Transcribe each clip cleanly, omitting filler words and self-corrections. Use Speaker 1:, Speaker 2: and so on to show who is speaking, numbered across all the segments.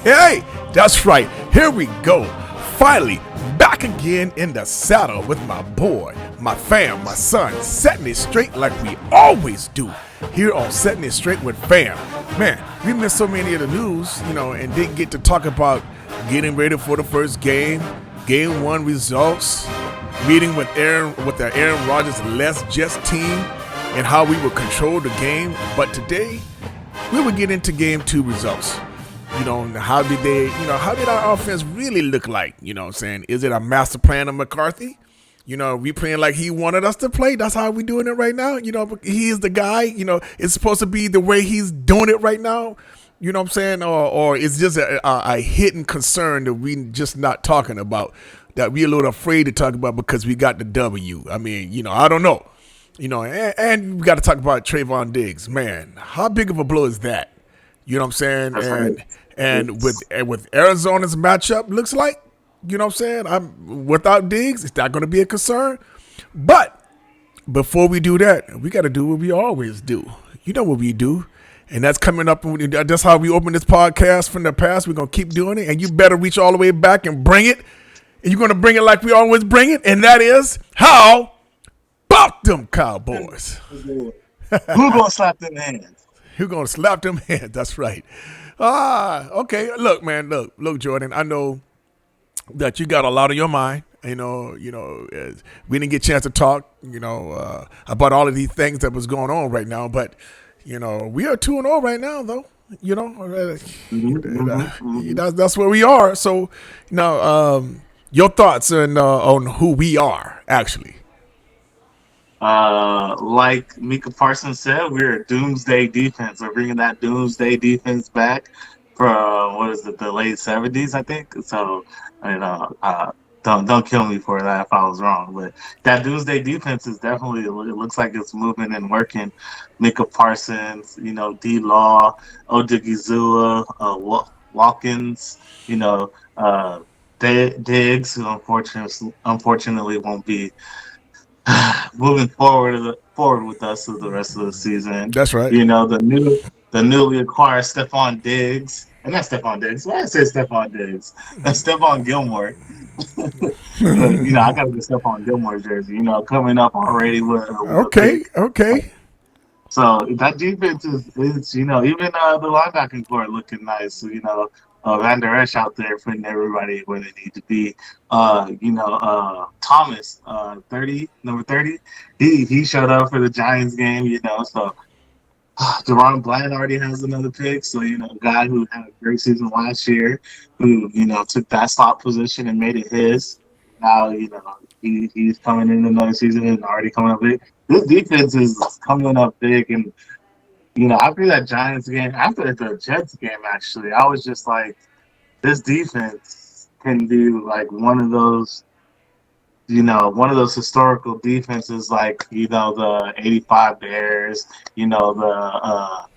Speaker 1: Hey, that's right. Here we go. Finally, back again in the saddle with my boy, my fam, my son, setting it straight like we always do here on Setting It Straight with Fam. Man, we missed so many of the news, and didn't get to talk about getting ready for the first game, game one results, meeting with the Aaron Rodgers Let's Just team, and how we would control the game. But today, we will get into game two results. How did our offense really look like? Is it a master plan of McCarthy? We playing like he wanted us to play. That's how we doing it right now. He is the guy. It's supposed to be the way he's doing it right now. You know what I'm saying? Or it's just a hidden concern that we just not talking about, that we're a little afraid to talk about because we got the W. I mean, I don't know. And we got to talk about Trayvon Diggs. Man, how big of a blow is that? You know what I'm saying?
Speaker 2: That's
Speaker 1: and
Speaker 2: right.
Speaker 1: and with Arizona's matchup looks like, I'm without Diggs, it's not going to be a concern. But before we do that, we got to do what we always do. You know what we do. And that's coming up. That's how we open this podcast from the past. We're going to keep doing it. And you better reach all the way back and bring it. And you're going to bring it like we always bring it. And that is, how about them Cowboys?
Speaker 2: Who gonna slap them hands?
Speaker 1: Who gonna slap them hands? That's right. Okay. Look, man. Look, Jordan. I know that you got a lot on your mind. We didn't get a chance to talk, about all of these things that was going on right now. But, we are 2-0 right now, though. That's where we are. So, now, your thoughts on who we are, actually.
Speaker 2: Like Mika Parsons said, we're a doomsday defense. We're bringing that doomsday defense back from the late '70s, I think. So, don't kill me for that if I was wrong. But that doomsday defense is definitely, it looks like it's moving and working. Mika Parsons, D. Law, Odigizua, Watkins, Diggs, who unfortunately won't be moving forward with us for the rest of the season.
Speaker 1: That's right.
Speaker 2: The newly acquired Stephon Diggs, and not Stephon Diggs. Why did I say Stephon Diggs? That's Stephon Gilmore. I got to get Stephon Gilmore jersey. Coming up already with
Speaker 1: okay.
Speaker 2: So that defense is even the linebacking core looking nice. Van Der Esch out there putting everybody where they need to be. Thomas, number 30, he showed up for the Giants game, so Deron Bland already has another pick. So, a guy who had a great season last year, who, took that slot position and made it his. Now, he's coming in another season and already coming up big. This defense is coming up big, and after that Giants game, after the Jets game, actually, I was just like, this defense can do like one of those historical defenses, like, the '85 Bears, the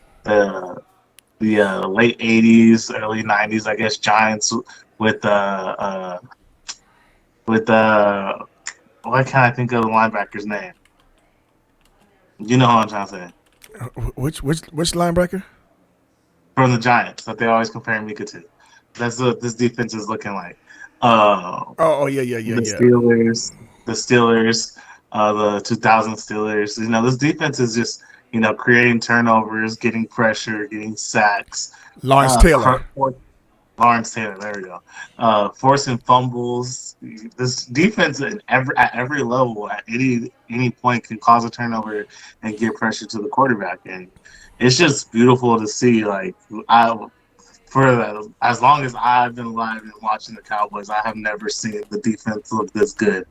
Speaker 2: late '80s, early '90s, I guess, Giants with why can't I think of the linebacker's name? You know what I'm trying to say.
Speaker 1: Which linebacker?
Speaker 2: From the Giants that they always compare Mika to. That's what this defense is looking like.
Speaker 1: Yeah.
Speaker 2: The Steelers, the 2000 Steelers. This defense is just, creating turnovers, getting pressure, getting sacks.
Speaker 1: Lawrence Taylor,
Speaker 2: there we go. Forcing fumbles. This defense at every level, at any point, can cause a turnover and give pressure to the quarterback. And it's just beautiful to see. Like, as long as I've been alive and watching the Cowboys, I have never seen the defense look this good.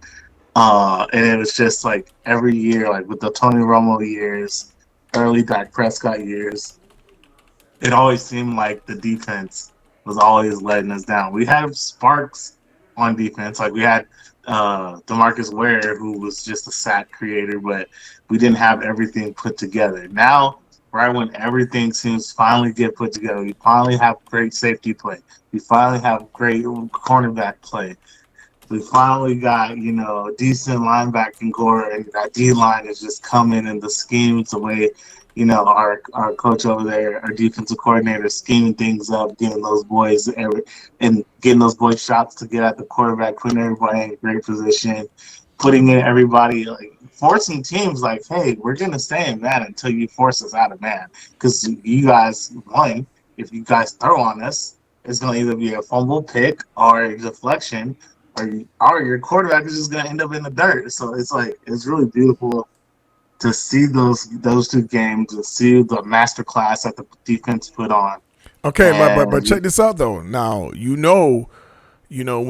Speaker 2: And it was just like every year, like with the Tony Romo years, early Dak Prescott years, it always seemed like the defense was always letting us down. We had sparks on defense, like we had Demarcus Ware, who was just a sack creator, but we didn't have everything put together. Now, right when everything seems finally get put together, we finally have great safety play. We finally have great cornerback play. We finally got, decent linebacking core, and that D line is just coming in the schemes the way, our coach over there, our defensive coordinator, scheming things up, and getting those boys shots to get at the quarterback, putting everybody in great position, putting in everybody, like forcing teams like, hey, we're gonna stay in man until you force us out of man, because you guys, one, if you guys throw on us, it's gonna either be a fumble pick or a deflection or your quarterback is just gonna end up in the dirt. So it's like it's really beautiful to see those two games and see the master class that the defense put on.
Speaker 1: Okay, but
Speaker 2: And
Speaker 1: check this out though. Now when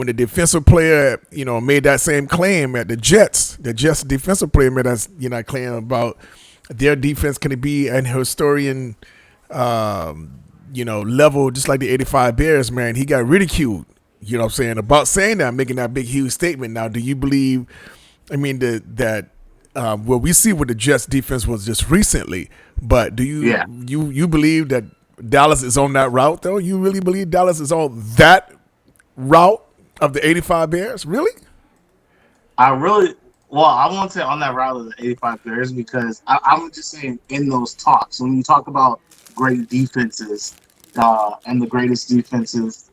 Speaker 1: the defensive player made that same claim at the Jets defensive player made that claim about their defense can be an historian level just like the '85 Bears. Man, he got ridiculed. You know what I'm saying about saying that, making that big huge statement. Now, do you believe? I mean that. Well, we see what the Jets defense was just recently, but do
Speaker 2: yeah,
Speaker 1: you believe that Dallas is on that route though? You really believe Dallas is on that route of the '85 Bears? Really?
Speaker 2: I really well, I won't say on that route of the '85 Bears because I'm just saying in those talks when you talk about great defenses and the greatest defenses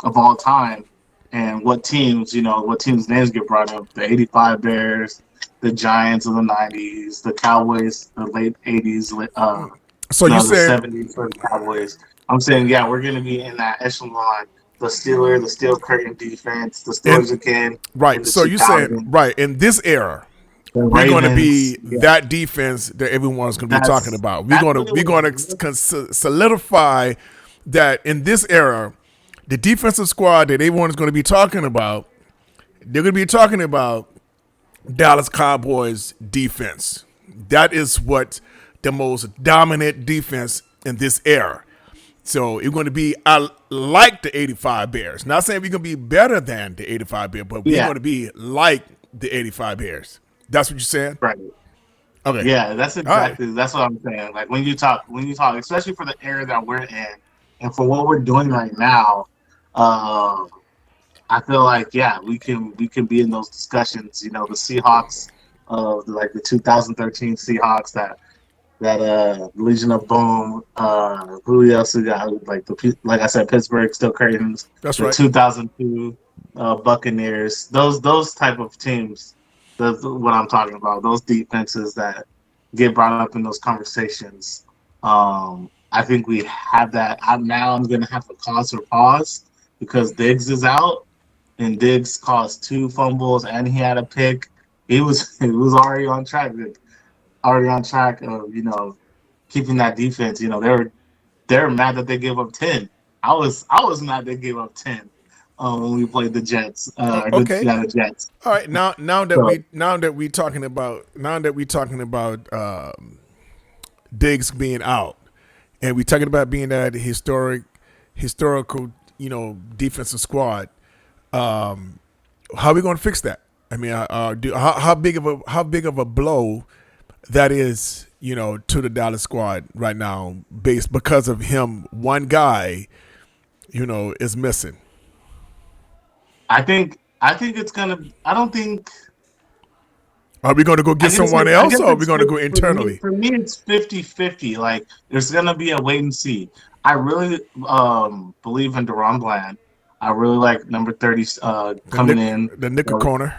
Speaker 2: of all time, and what teams' names get brought up: the '85 Bears, the Giants of the '90s, the Cowboys, the late '80s,
Speaker 1: So you
Speaker 2: the
Speaker 1: saying
Speaker 2: '70s for the Cowboys. I'm saying, yeah, we're going to be in that echelon. The Steel Curtain defense, the
Speaker 1: in
Speaker 2: Steelers again in
Speaker 1: right?
Speaker 2: the
Speaker 1: So you saying
Speaker 2: 2000s,
Speaker 1: right in this era,
Speaker 2: the
Speaker 1: we're going to
Speaker 2: Ravens.
Speaker 1: be
Speaker 2: Yeah,
Speaker 1: that defense that everyone's going to be talking about. We're
Speaker 2: that's
Speaker 1: going to
Speaker 2: really
Speaker 1: we're
Speaker 2: what
Speaker 1: going to solidify that in this era, the defensive squad that everyone is going to be talking about. They're going to be talking about Dallas Cowboys defense. That is what the most dominant defense in this era. So it's going to be like the '85 Bears. Not saying we're going to be better than the '85 Bears, but we're
Speaker 2: yeah,
Speaker 1: going to be like the '85 Bears. That's what you're saying?
Speaker 2: right.
Speaker 1: Okay.
Speaker 2: Yeah,
Speaker 1: All right.
Speaker 2: that's what I'm saying. Like when you talk, especially for the era that we're in, and for what we're doing right now, uh, I feel like yeah, we can be in those discussions. The Seahawks of like the 2013 Seahawks that Legion of Boom. Who else we got? Like I said, Pittsburgh still Cravens.
Speaker 1: That's
Speaker 2: The
Speaker 1: right.
Speaker 2: 2002 Buccaneers. Those type of teams. That's what I'm talking about. Those defenses that get brought up in those conversations. I think we have that. I'm going to have to pause because Diggs is out, and Diggs caused two fumbles and he had a pick. He was already on track of keeping that defense. They're mad that they gave up 10. I was mad they gave up 10 when we played the Jets.
Speaker 1: Okay.
Speaker 2: The Jets.
Speaker 1: All right. Now that
Speaker 2: So
Speaker 1: we talking about Diggs being out, and we talking about being that historical defensive squad. How are we going to fix that? I mean, how big of a blow that is, to the Dallas squad right now, based because of him, one guy, is missing.
Speaker 2: I think it's gonna. I don't think.
Speaker 1: Are we going to go get someone
Speaker 2: I
Speaker 1: else,
Speaker 2: guess
Speaker 1: or are we
Speaker 2: it's
Speaker 1: going to go internally?
Speaker 2: for me it's 50-50. Like there's gonna be a wait and see. I really believe in Deron Bland. I really like number 30
Speaker 1: The
Speaker 2: coming
Speaker 1: nick,
Speaker 2: in.
Speaker 1: the nickel corner.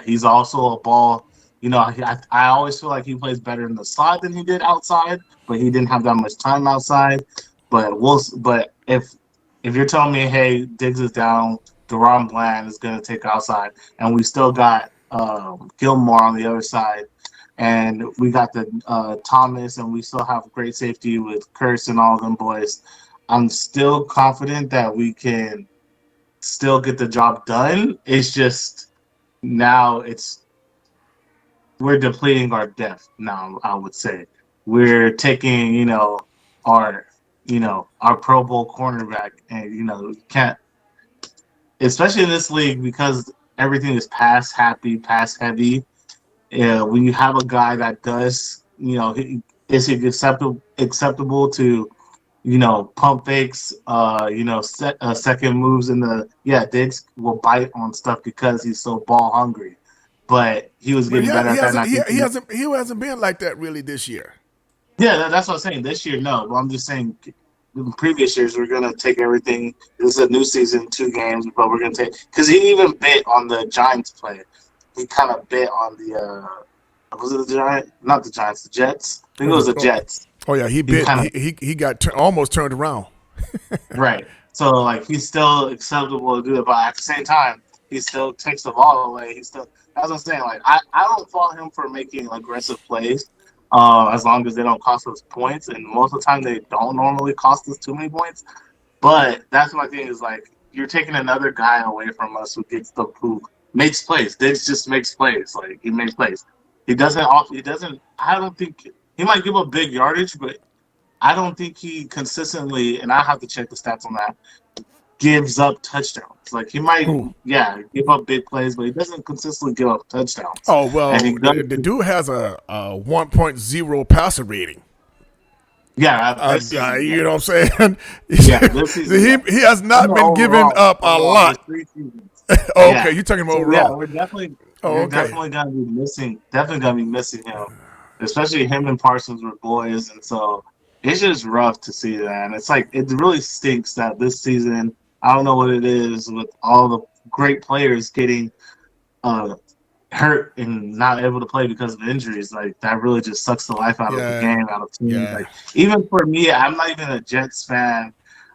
Speaker 2: He's also a ball. I always feel like he plays better in the slot than he did outside, but he didn't have that much time outside. But if you're telling me, hey, Diggs is down, Deron Bland is going to take outside, and we still got Gilmore on the other side, and we got the Thomas, and we still have great safety with Curse and all of them boys. I'm still confident that we can still get the job done. It's just now we're depleting our depth now. I would say we're taking our our Pro Bowl cornerback, and you can't, especially in this league because everything is pass happy, pass heavy. Yeah, when you have a guy that does, is he acceptable to pump fakes, second moves in the Diggs will bite on stuff because he's so ball hungry. But he was
Speaker 1: But
Speaker 2: getting better
Speaker 1: he
Speaker 2: at that, and
Speaker 1: hasn't
Speaker 2: I think
Speaker 1: he hasn't been like that really this year.
Speaker 2: yeah, that's what I'm saying. This year, no. But I'm just saying, in previous years, we're gonna take everything. This is a new season, 2 games, but we're gonna take because he even bit on the Giants play. He kind of bit on the was it the Giants? Not the Giants, the Jets. I think it was the Jets.
Speaker 1: Oh yeah, he
Speaker 2: He
Speaker 1: bit.
Speaker 2: kind of
Speaker 1: He got almost turned around.
Speaker 2: right. So like he's still acceptable to do it, but at the same time, he still takes the ball away. He still that's what I'm saying. Like I don't fault him for making aggressive plays, as long as they don't cost us points. And most of the time they don't normally cost us too many points. But that's my thing is like you're taking another guy away from us who makes plays. Diggs just makes plays. Like he makes plays. He doesn't I don't think he might give up big yardage, but I don't think he consistently, and I have to check the stats on that, gives up touchdowns. Like he might,
Speaker 1: Who?
Speaker 2: yeah, give up big plays, but he doesn't consistently give up touchdowns.
Speaker 1: Oh
Speaker 2: And he
Speaker 1: well,
Speaker 2: does,
Speaker 1: the dude has a 1.0 passer rating.
Speaker 2: yeah, this season, yeah,
Speaker 1: You know what I'm saying?
Speaker 2: yeah, this season, yeah.
Speaker 1: He has
Speaker 2: I'm
Speaker 1: not
Speaker 2: the
Speaker 1: been giving up a
Speaker 2: overall his
Speaker 1: lot.
Speaker 2: 3 seasons.
Speaker 1: Oh, okay,
Speaker 2: Yeah.
Speaker 1: you're talking about
Speaker 2: So yeah,
Speaker 1: overall. Oh,
Speaker 2: we're
Speaker 1: okay.
Speaker 2: definitely gonna be missing him, especially him and Parsons were boys, and so it's just rough to see that. And it's like it really stinks that this season, I don't know what it is with all the great players getting uh hurt and not able to play because of injuries. Like that really just sucks the life out of the
Speaker 1: Yeah,
Speaker 2: game, out of teams.
Speaker 1: yeah.
Speaker 2: Like even for me, I'm not even a Jets fan.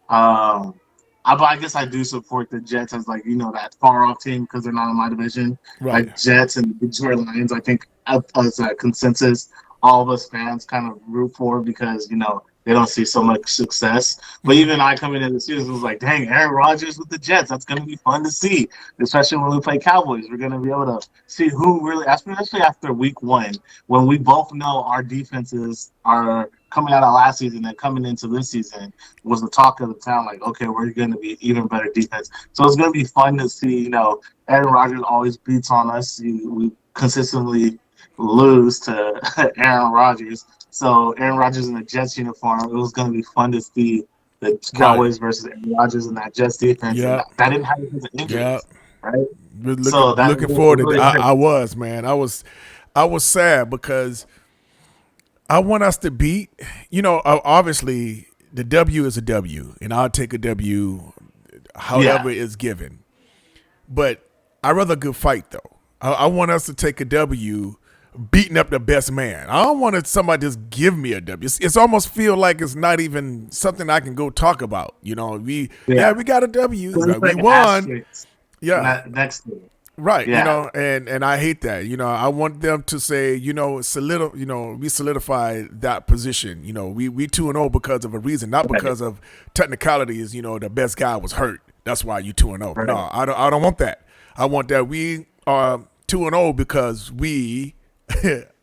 Speaker 2: But I guess I do support the Jets as like that far off team because they're not in my division.
Speaker 1: Right.
Speaker 2: Like Jets and Detroit Lions, I think as a consensus, all of us fans kind of root for because they don't see so much success. But
Speaker 1: Mhm.
Speaker 2: even I coming into the season was like, dang, Aaron Rodgers with the Jets, that's gonna be fun to see, especially when we play Cowboys. We're gonna be able to see who really, especially after week 1, when we both know our defenses are coming out of last season and coming into this season was the talk of the town. Like, okay, we're going to be even better defense. So it's going to be fun to see. Aaron Rodgers always beats on us. We consistently lose to Aaron Rodgers. So Aaron Rodgers in the Jets uniform, it was going to be fun to see the
Speaker 1: Right.
Speaker 2: Cowboys versus Aaron Rodgers in that Jets defense, and
Speaker 1: Yeah.
Speaker 2: that didn't happen because of
Speaker 1: Yeah.
Speaker 2: injuries, right?
Speaker 1: Looking
Speaker 2: So that
Speaker 1: looking forward to.
Speaker 2: really hurt.
Speaker 1: I was, man. I was sad because I want us to beat. Obviously the W is a W, and I'll take a W,
Speaker 2: Yeah,
Speaker 1: however it's given. But I rather a good fight though. I want us to take a W, beating up the best man. I don't want somebody just give me a W. It's almost feel like it's not even something I can go talk about.
Speaker 2: yeah.
Speaker 1: We got a W,
Speaker 2: Because it's
Speaker 1: we
Speaker 2: like an
Speaker 1: won.
Speaker 2: asterisk
Speaker 1: Yeah,
Speaker 2: next to it.
Speaker 1: right.
Speaker 2: Yeah,
Speaker 1: And I hate that. I want them to say, we solidified that position. We 2-0 because of a reason, not
Speaker 2: right,
Speaker 1: because of technicalities. The best guy was hurt. That's why you 2-0.
Speaker 2: right,
Speaker 1: No, I don't want that. I want that we are 2-0 because we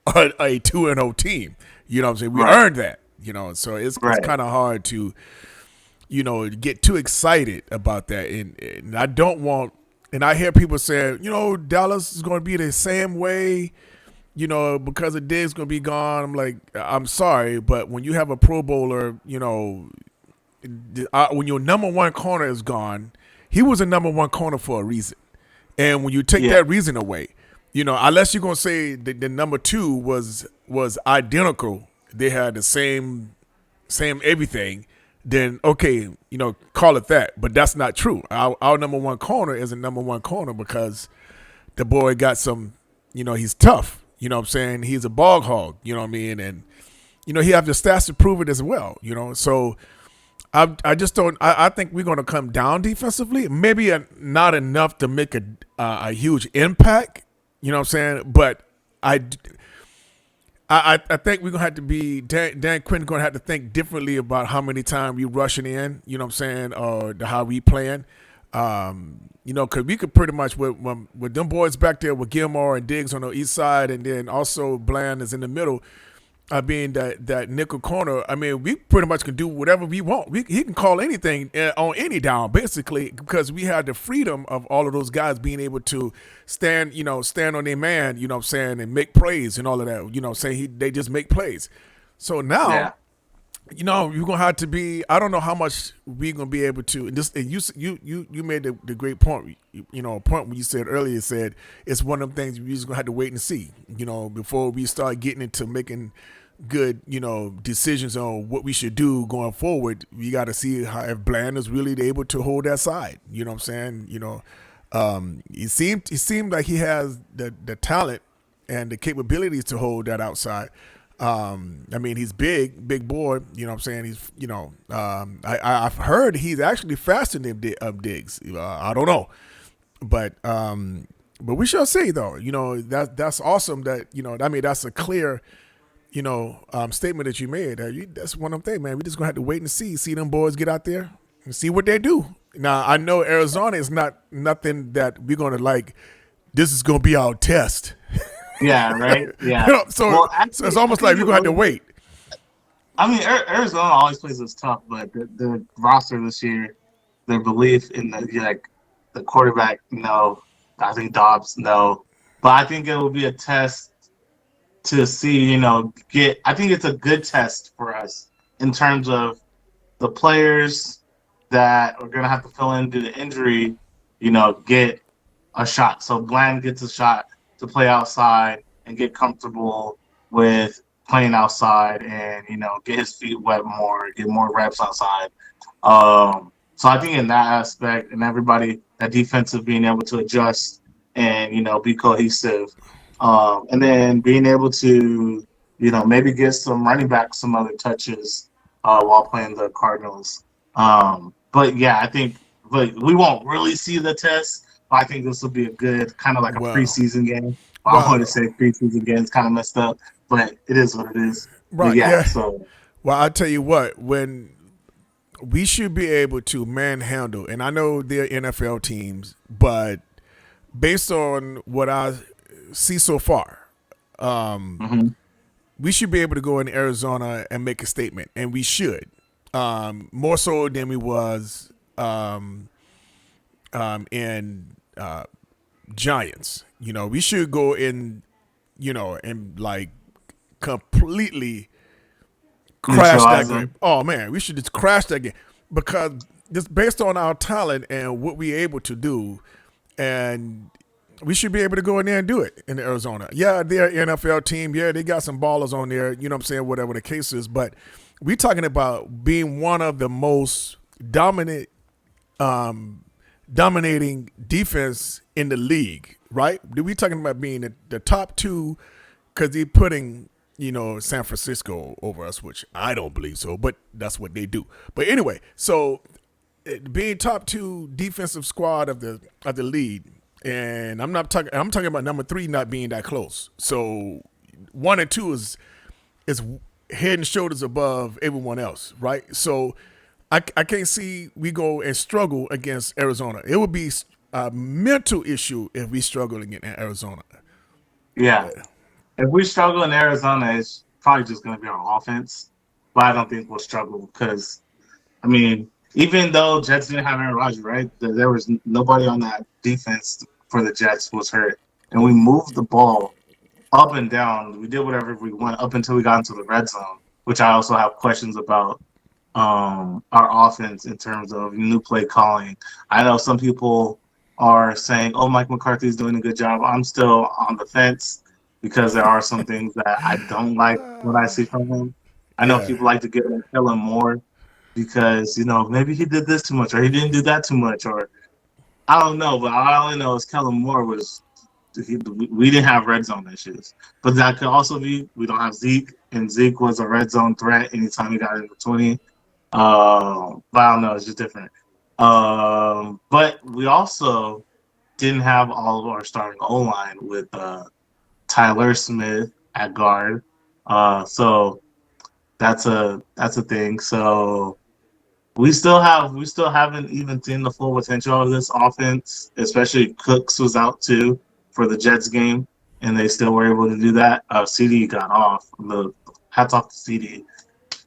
Speaker 1: are a 2-0 team. You know what I'm saying? We
Speaker 2: right,
Speaker 1: earned that. So it's
Speaker 2: right.
Speaker 1: kind of hard to get too excited about that. And I don't want, and I hear people saying, Dallas is going to be the same way, because of Diggs going to be gone. I'm like, I'm sorry, but when you have a Pro Bowler, when your number one corner is gone, he was a number one corner for a reason. And when you take
Speaker 2: Yeah,
Speaker 1: that reason away, unless you're going to say the number two was identical, they had the same everything, then okay, call it that. But that's not true. Our number one corner is a number one corner because the boy got some, he's tough. You know what I'm saying? He's a bog hog, you know what I mean? And, he have the stats to prove it as well, So I just don't, I think we're going to come down defensively. Maybe not enough to make a huge impact, you know what I'm saying? But I, I think we're gonna have to be Dan Quinn gonna have to think differently about how many times we rushing in, you know what I'm saying, or how we playing. Because we could pretty much with them boys back there with Gilmore and Diggs on the east side, and then also Bland is in the middle. being that nickel corner. I mean, we pretty much can do whatever we want. He can call anything on any down, basically, because we have the freedom of all of those guys being able to stand on their man, you know what I'm saying, and make plays and all of that. You know, saying they just make plays. So now,
Speaker 2: Yeah.
Speaker 1: you're gonna have to be. I don't know how much we're gonna be able to. And this, and you made the great point. A point when you said earlier, said it's one of them things we're just gonna have to wait and see. Before we start getting into making good, decisions on what we should do going forward. We got to see how if Bland is really able to hold that side. You know what I'm saying? It seemed like he has the talent and the capabilities to hold that outside. I mean, he's big boy. You know what I'm saying? He's, I've heard he's actually faster than Diggs. I don't know, but we shall see though. That's awesome. That I mean, that's a clear, statement that you made. That's one of them things, man. We just gonna have to wait and see them boys get out there and see what they do. Now I know Arizona is not nothing that we're gonna like. This is gonna be our test.
Speaker 2: Yeah, right. Yeah.
Speaker 1: So,
Speaker 2: Well,
Speaker 1: so
Speaker 2: actually,
Speaker 1: it's
Speaker 2: I
Speaker 1: almost
Speaker 2: think
Speaker 1: like we're gonna have to wait.
Speaker 2: I mean, Arizona always plays us tough, but the roster this year, their belief in the quarterback, no. I think Dobbs, no. But I think it will be a test to see, I think it's a good test for us in terms of the players that are going to have to fill in due to injury, get a shot. So Bland gets a shot to play outside and get comfortable with playing outside and, get his feet wet more, get more reps outside. So I think in that aspect and everybody, that defensive being able to adjust and, be cohesive. And then being able to, maybe get some running back some other touches while playing the Cardinals. But yeah, I think we won't really see the test. But I think this will be a good kind of like a
Speaker 1: Well,
Speaker 2: preseason game. I
Speaker 1: well,
Speaker 2: want to say preseason game is kind of messed up, but it is what it is. But
Speaker 1: right,
Speaker 2: yeah,
Speaker 1: yeah.
Speaker 2: so
Speaker 1: Well, I tell you what, when we should be able to manhandle, and I know they're NFL teams, but based on what I see so far,
Speaker 2: mhm.
Speaker 1: we should be able to go in Arizona and make a statement, and we should, more so than we was in Giants. We should go in, and like completely crash that
Speaker 2: Neutralize
Speaker 1: game.
Speaker 2: them.
Speaker 1: Oh man, we should just crash that game because just based on our talent and what we're able to do, and we should be able to go in there and do it in Arizona. Yeah, they're an NFL team. Yeah, they got some ballers on there. You know what I'm saying? Whatever the case is, but we're talking about being one of the most dominating defense in the league, right? We talking about being the top two because they're putting San Francisco over us, which I don't believe so, but that's what they do. But anyway, so being top two defensive squad of the league, and I'm talking about number three not being that close. So 1 and 2 is head and shoulders above everyone else, right? So I can't see we go and struggle against Arizona. It would be a mental issue if we struggle against Arizona.
Speaker 2: Yeah. If we struggle in Arizona, it's probably just going to be our offense. But I don't think we'll struggle because, I mean, even though Jets didn't have Aaron Rodgers, right? There was nobody on that defense for the Jets was hurt. And we moved the ball up and down. We did whatever we want up until we got into the red zone, which I also have questions about our offense in terms of new play calling. I know some people are saying, "Oh, Mike McCarthy is doing a good job." I'm still on the fence because there are some things that I don't like what I see from him. I know
Speaker 1: Yeah.
Speaker 2: people like to get on Kellen Moore because maybe he did this too much or he didn't do that too much or I don't know. But all I know is Kellen Moore was we didn't have red zone issues, but that could also be we don't have Zeke and Zeke was a red zone threat anytime he got into 20. But I don't know, it's just different. But we also didn't have all of our starting O line with Tyler Smith at guard. So that's a thing. So we still haven't even seen the full potential of this offense, especially Cooks was out too for the Jets game, and they still were able to do that. CD got off hats off to CD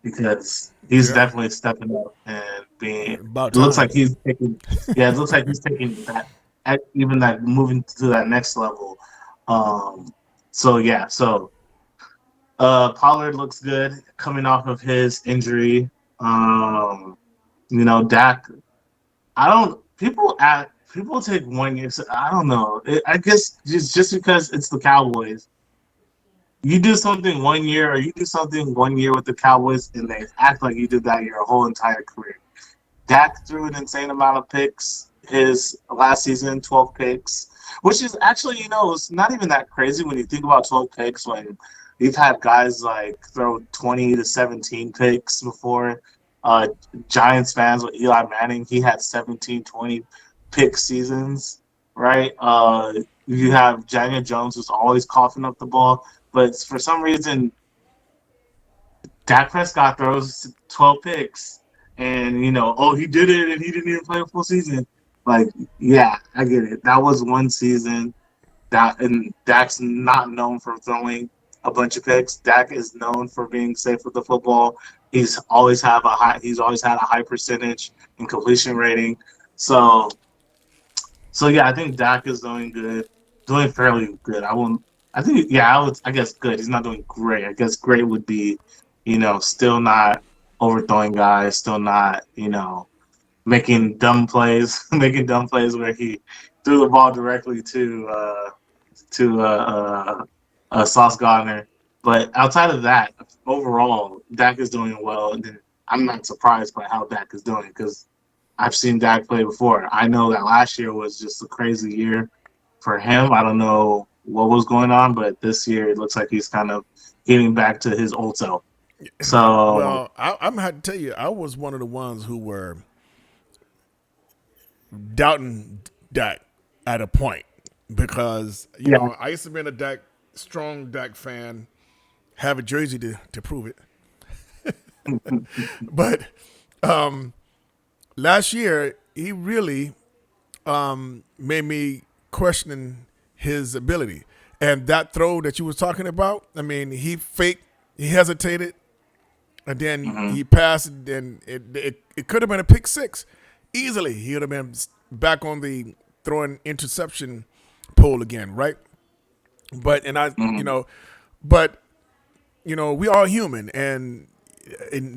Speaker 2: because he's
Speaker 1: Yeah,
Speaker 2: definitely stepping up and being.
Speaker 1: about
Speaker 2: It looks like
Speaker 1: time.
Speaker 2: he's taking. Yeah, it looks like he's taking that even that moving to that next level. Um. So yeah. So Pollard looks good coming off of his injury. Um. Dak. I don't. People take 1 year. So I don't know. I guess just because it's the Cowboys, you do something 1 year, or you do something 1 year with the Cowboys, and they act like you did that your whole entire career. Dak threw an insane amount of picks his last season, 12 picks, which is actually, it's not even that crazy when you think about 12 picks when you've had guys like throw 20 to 17 picks before. Uh, Giants fans with Eli Manning, he had 17, 20 pick seasons, right? You have Daniel Jones who's always coughing up the ball, but for some reason, Dak Prescott throws 12 picks, and he did it, and he didn't even play a full season. Like, yeah, I get it. That was one season. And Dak's not known for throwing a bunch of picks. Dak is known for being safe with the football. He's always had a high percentage in completion rating. So yeah, I think Dak is doing good, doing fairly good. I won't. I think yeah, I guess good. He's not doing great. I guess great would be, still not overthrowing guys, still not, making dumb plays, making dumb plays where he threw the ball directly to Sauce Gardner. But outside of that, overall, Dak is doing well, and I'm not surprised by how Dak is doing because I've seen Dak play before. I know that last year was just a crazy year for him. I don't know what was going on, but this year it looks like he's kind of getting back to his old self. So
Speaker 1: Well, I'm had to tell you, I was one of the ones who were doubting Dak at a point because
Speaker 2: yeah,
Speaker 1: I used to be a strong Dak fan, have a jersey to prove it. But last year he really made me question his ability. And that throw that you was talking about, I mean, he hesitated, and then
Speaker 2: mm-hmm.
Speaker 1: he passed, and it could have been a pick six easily. He would have been back on the throwing interception pole again, right? But and I,
Speaker 2: Mm-hmm.
Speaker 1: but we all human, and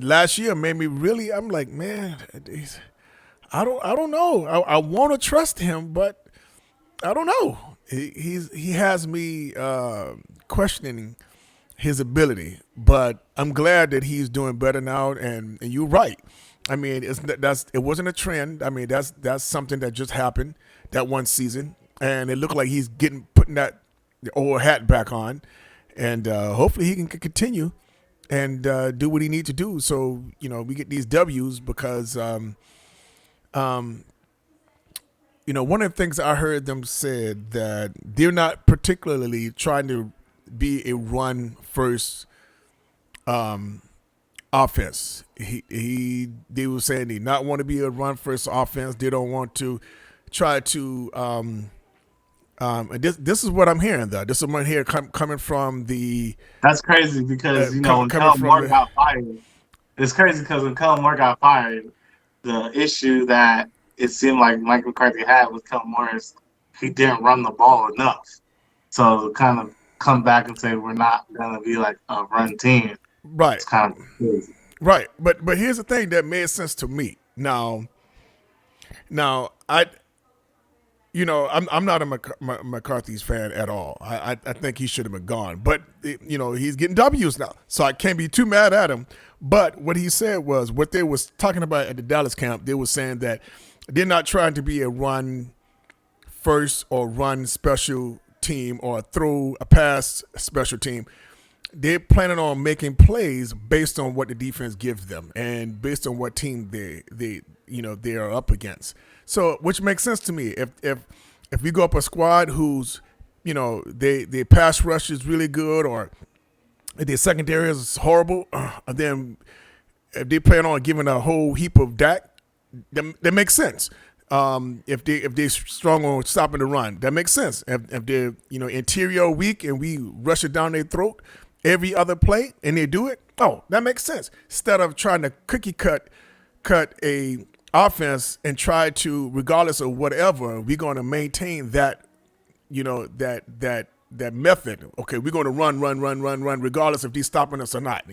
Speaker 1: last year made me really. I'm like, man, I don't know. I want to trust him, but I don't know. He has me questioning his ability, but I'm glad that he's doing better now. And you're right. I mean, it wasn't a trend. I mean, that's something that just happened that one season, and it looked like he's putting that old hat back on, and hopefully he can continue and do what he needs to do. So we get these W's because one of the things I heard them said that they're not particularly trying to be a run first offense. They were saying they not want to be a run first offense. They don't want to try to. And this is what I'm hearing though. This is what I'm hearing coming from the
Speaker 2: That's crazy because when
Speaker 1: coming
Speaker 2: Kellen
Speaker 1: from
Speaker 2: Moore
Speaker 1: the
Speaker 2: got fired, it's crazy because when Kellen Moore got fired, the issue that it seemed like Mike McCarthy had with Kellen Moore is he didn't run the ball enough. So to kind of come back and say we're not gonna be like a run team,
Speaker 1: right,
Speaker 2: it's kind of crazy.
Speaker 1: right. But here's the thing that made sense to me. Now I'm not a McCarthy's fan at all. I think he should have been gone. But he's getting W's now, so I can't be too mad at him. But what he said was what they was talking about at the Dallas camp. They were saying that they're not trying to be a run first or run special team or throw a pass special team. They're planning on making plays based on what the defense gives them and based on what team they are up against. So, which makes sense to me. If we go up a squad who's their pass rush is really good or their secondary is horrible, then if they plan on giving a whole heap of Dak, that makes sense. If they're strong on stopping the run, that makes sense. If they're interior weak and we rush it down their throat, every other play and they do it, oh, that makes sense. Instead of trying to cookie cut a offense and try to, regardless of whatever, we're going to maintain that, that method. Okay, we're going to run, regardless if they're stopping us or not.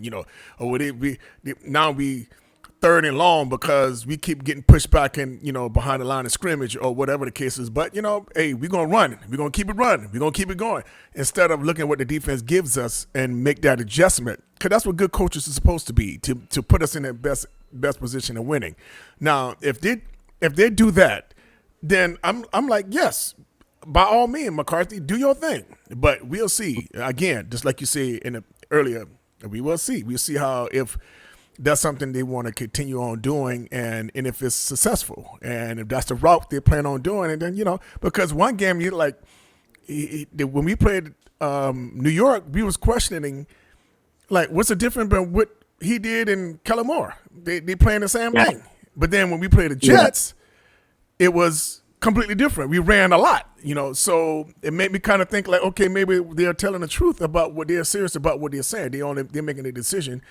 Speaker 1: Or would it be now we third and long because we keep getting pushed back and behind the line of scrimmage or whatever the case is. But hey, we're gonna run. We're gonna keep it running. We're gonna keep it going instead of looking at what the defense gives us and make that adjustment. Because that's what good coaches are supposed to be, to put us in the best position of winning. Now, if they do that, then I'm like, yes, by all means, McCarthy, do your thing. But we'll see. Again, just like you said earlier, we will see. We'll see how if that's something they want to continue on doing, and if it's successful, and if that's the route they plan on doing, and then because one game you like when we played New York, we was questioning like what's the difference between what he did and Kellen Moore. They playing the same thing, but then when we played the Jets, it was completely different. We ran a lot, so it made me kind of think like, okay, maybe they're telling the truth about what they're serious about what they're saying. They're making a decision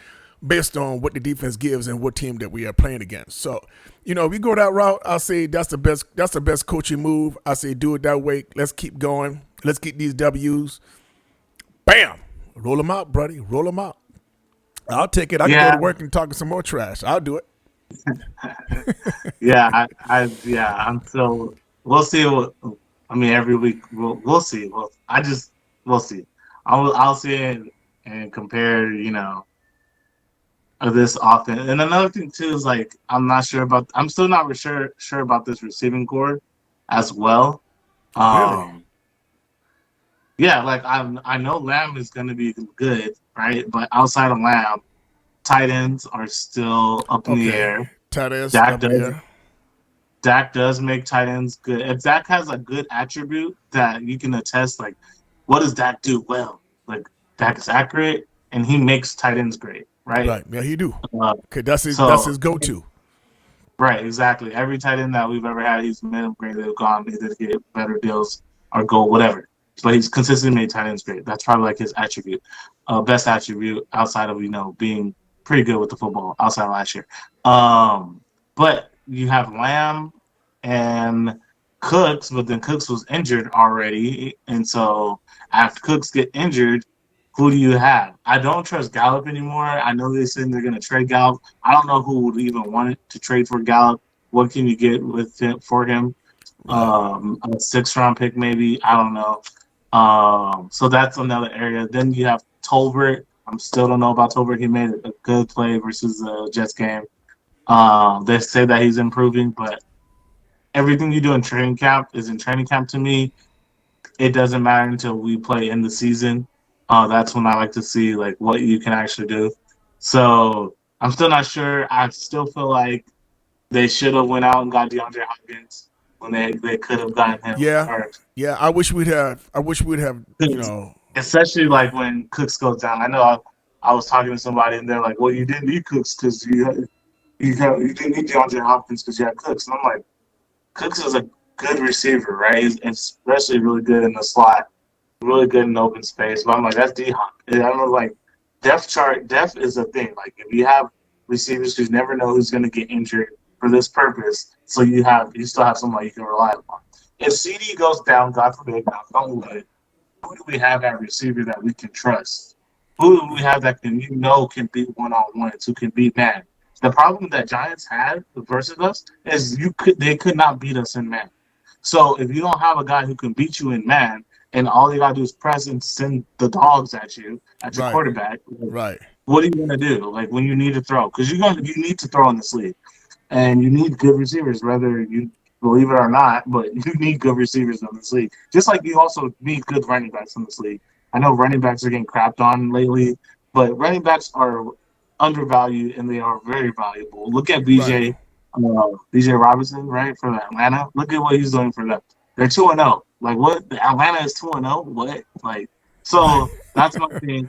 Speaker 1: based on what the defense gives and what team that we are playing against. So, we go that route. I'll say that's the best coaching move. I say do it that way. Let's keep going. Let's get these W's. Bam! Roll them out, buddy. Roll them out. I'll take it. I can go to work and talk some more trash. I'll do it.
Speaker 2: I'm still. We'll see. Every week we'll see. We'll see. I'll see it and compare. Of this offense. And another thing too is like I'm still not sure about this receiving core as well.
Speaker 1: Really?
Speaker 2: Yeah, like I know Lamb is gonna be good, right? But outside of Lamb, tight ends are still up in the air.
Speaker 1: Tight ends up in the air.
Speaker 2: Dak does make tight ends good. If Dak has a good attribute that you can attest, like what does Dak do well? Like Dak is accurate and he makes tight ends great. Right.
Speaker 1: Yeah, he do. Okay, that's his go-to.
Speaker 2: Right, exactly. Every tight end that we've ever had, he's made them great. They've gone either to get better deals or go whatever. So he's consistently made tight ends great. That's probably like his attribute, best attribute outside of being pretty good with the football outside of last year. But you have Lamb and Cooks, but then Cooks was injured already, and so after Cooks get injured. Who do you have? I don't trust Gallup anymore. I know they said they're going to trade Gallup. I don't know who would even want to trade for Gallup. What can you get for him? A 6th-round pick maybe. I don't know. So that's another area. Then you have Tolbert. I still don't know about Tolbert. He made a good play versus the Jets game. They say that he's improving, but everything you do in training camp is in training camp to me. It doesn't matter until we play in the season. That's when I like to see like what you can actually do. So I'm still not sure. I still feel like they should have went out and got DeAndre Hopkins when they could have gotten him first.
Speaker 1: Yeah. I wish we'd have.
Speaker 2: Especially like when Cooks goes down. I know I was talking to somebody and they're like, "Well, you didn't need Cooks because you didn't need DeAndre Hopkins because you had Cooks." And I'm like, Cooks is a good receiver, right? He's especially really good in the slot. Really good in open space, but I'm like, that's D-Hop. I don't know, like, depth is a thing. Like, if you have receivers who never know who's going to get injured for this purpose, so you still have somebody you can rely upon. If CD goes down, God forbid, who do we have at receiver that we can trust? Who do we have that can beat one-on-ones, who can beat man? The problem that Giants had versus us is they could not beat us in man. So if you don't have a guy who can beat you in man, and all you gotta do is press and send the dogs at your quarterback.
Speaker 1: Right.
Speaker 2: What are you gonna do? Like when you need to throw, because you need to throw in this league, and you need good receivers, whether you believe it or not. But you need good receivers in this league, just like you also need good running backs in this league. I know running backs are getting crapped on lately, but running backs are undervalued and they are very valuable. Look at BJ Robinson, right, for Atlanta. Look at what he's doing for them. They're 2-0. Like what? Atlanta is 2-0. What? Like so? That's my thing.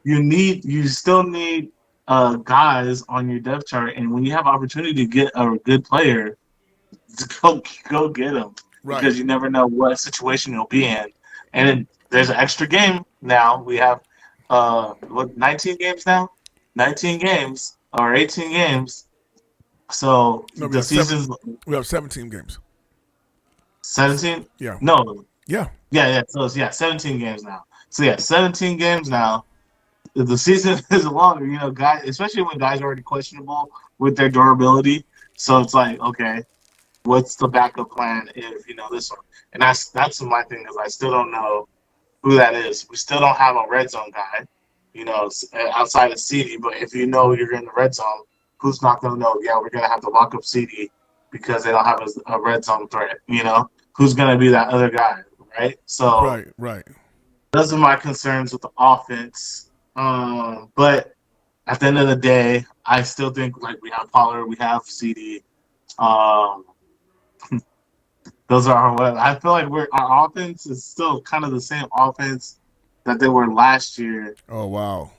Speaker 2: You still need guys on your depth chart, and when you have opportunity to get a good player, go get them because you never know what situation you'll be in. And there's an extra game now. We have what 19 games now? 19 games or 18 games. So
Speaker 1: No,
Speaker 2: the season's
Speaker 1: we have 17 games.
Speaker 2: 17.
Speaker 1: Yeah.
Speaker 2: No,
Speaker 1: Yeah.
Speaker 2: yeah. So it's 17 games now. So yeah, 17 games now. The season is longer, guys, especially when guys are already questionable with their durability. So it's like, okay, what's the backup plan if this one? And that's my thing is I still don't know who that is. We still don't have a red zone guy, outside of CD. But if you know you're in the red zone, who's not going to know? Yeah, we're going to have to lock up CD because they don't have a red zone threat. Who's going to be that other guy, right? So
Speaker 1: Right. Right.
Speaker 2: those are my concerns with the offense. But at the end of the day, I still think like we have Pollard, we have CD. Um, those are our. I feel like our offense is still kind of the same offense that they were last year.
Speaker 1: Oh wow.